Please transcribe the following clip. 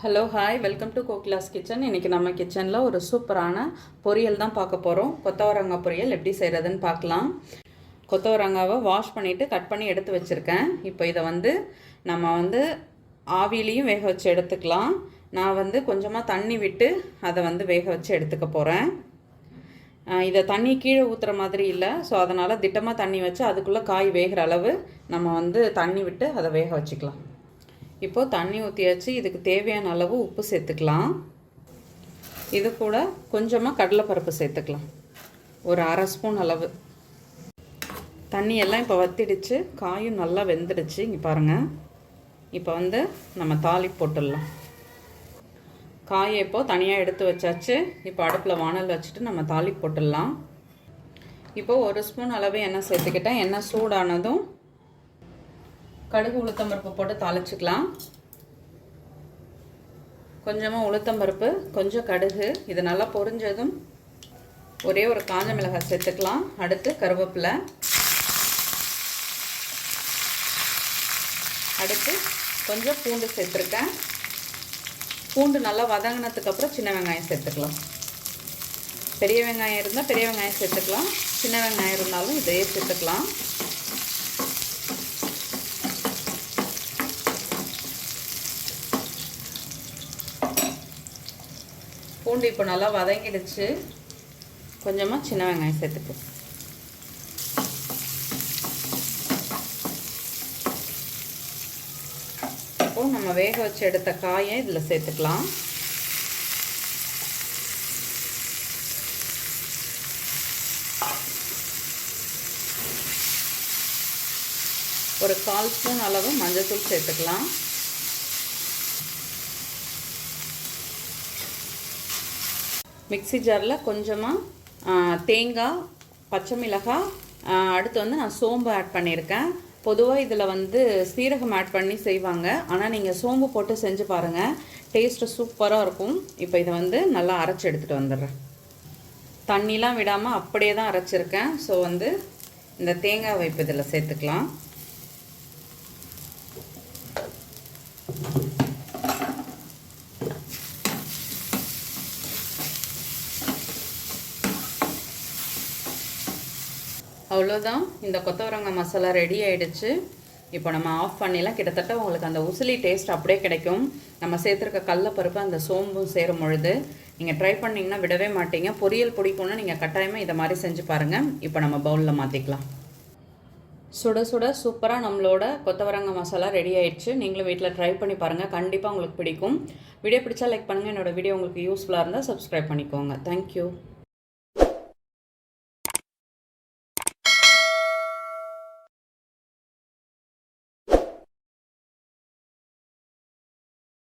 Hello hi welcome to Kokila's kitchen. இன்றைக்கி நம்ம கிச்சனில் ஒரு சூப்பரான பொரியல் தான் பார்க்க போகிறோம். கொத்தவரங்காய் பொரியல் எப்படி செய்கிறதுன்னு பார்க்கலாம். கொத்தவரங்காவை வாஷ் பண்ணிவிட்டு கட் பண்ணி எடுத்து வச்சுருக்கேன். இப்போ இதை நம்ம ஆவிலையும் வேக வச்சு எடுத்துக்கலாம். நான் கொஞ்சமாக தண்ணி விட்டு அதை வேக வச்சு எடுத்துக்க போகிறேன். இதை தண்ணி கீழே ஊற்றுற மாதிரி இல்லை, ஸோ அதனால் திட்டமாக தண்ணி வச்சு அதுக்குள்ளே காய் வேகிற அளவு நம்ம தண்ணி விட்டு அதை வேக வச்சுக்கலாம். இப்போது தண்ணி ஊற்றியாச்சு. இதுக்கு தேவையான அளவு உப்பு சேர்த்துக்கலாம். இது கூட கொஞ்சமாக கடலைப்பருப்பு சேர்த்துக்கலாம், ஒரு அரை ஸ்பூன் அளவு. தண்ணியெல்லாம் இப்போ வற்றிடுச்சு, காயும் நல்லா வெந்துடுச்சு. இங்கே பாருங்கள். இப்போ நம்ம தாளிப்பு போட்டுடலாம். காயை இப்போது தனியாக எடுத்து வச்சாச்சு. இப்போ அடுப்பில் வானல் வச்சுட்டு நம்ம தாளிப்பு போட்டுடலாம். இப்போது ஒரு ஸ்பூன் அளவு எண்ணெய் சேர்த்துக்கிட்டேன். எண்ணெய் சூடானதும் கடுகு உளுத்தம்பருப்பு போட்டு தாளிச்சுக்கலாம். கொஞ்சமாக உளுத்தம்பருப்பு, கொஞ்சம் கடுகு. இது நல்லா பொரிஞ்சதும் ஒரே ஒரு காஞ்ச மிளகாய் சேர்த்துக்கலாம். அடுத்து கருவேப்பிலை, அடுத்து கொஞ்சம் பூண்டு சேர்த்துருக்கேன். பூண்டு நல்லா வதங்கினதுக்கப்புறம் சின்ன வெங்காயம் சேர்த்துக்கலாம். பெரிய வெங்காயம் இருந்தால் பெரிய வெங்காயம் சேர்த்துக்கலாம், சின்ன வெங்காயம் இருந்தாலும் இதையே சேர்த்துக்கலாம். பூண்டு இப்போ நல்லா வதங்கிடுச்சு. கொஞ்சமாக சின்ன வெங்காயம் சேர்த்துக்கலாம். இப்போது நம்ம வேக வச்சு எடுத்த காயை இதில் சேர்த்துக்கலாம். ஒரு 1/4 ஸ்பூன் அளவு மஞ்சள்தூள் சேர்த்துக்கலாம். மிக்ஸி ஜாரில் கொஞ்சமாக தேங்காய், பச்சை மிளகாய், அடுத்து நான் சோம்பு ஆட் பண்ணியிருக்கேன். பொதுவாக இதில் சீரகம் ஆட் பண்ணி செய்வாங்க, ஆனால் நீங்கள் சோம்பு போட்டு செஞ்சு பாருங்கள், டேஸ்ட்டு சூப்பராக இருக்கும். இப்போ இதை நல்லா அரைச்சி எடுத்துகிட்டு வந்துடுறேன். தண்ணிலாம் விடாமல் அப்படியே தான் அரைச்சிருக்கேன். ஸோ இந்த தேங்காய் வைப்பு இதில் சேர்த்துக்கலாம். அவ்வளோதான், இந்த கொத்தவரங்காய் மசாலா ரெடி ஆகிடுச்சு. இப்போ நம்ம ஆஃப் பண்ணிடலாம். கிட்டத்தட்ட உங்களுக்கு அந்த உசிலி டேஸ்ட் அப்படியே கிடைக்கும். நம்ம சேர்த்துருக்க கடலைப்பருப்பு அந்த சோம்பும் சேரும் பொழுது நீங்கள் ட்ரை பண்ணிங்கன்னா விடவே மாட்டீங்க. பொரியல் பிடிக்கும்னா நீங்கள் கட்டாயமாக இதை மாதிரி செஞ்சு பாருங்கள். இப்போ நம்ம பவுலில் மாற்றிக்கலாம். சுட சுட சூப்பராக நம்மளோட கொத்தவரங்காய் மசாலா ரெடி ஆகிடுச்சு. நீங்களும் வீட்டில் ட்ரை பண்ணி பாருங்கள், கண்டிப்பாக உங்களுக்கு பிடிக்கும். வீடியோ பிடிச்சா லைக் பண்ணுங்கள். என்னோடய வீடியோ உங்களுக்கு யூஸ்ஃபுல்லாக இருந்தால் சப்ஸ்கிரைப் பண்ணிக்கோங்க. தேங்க்யூ.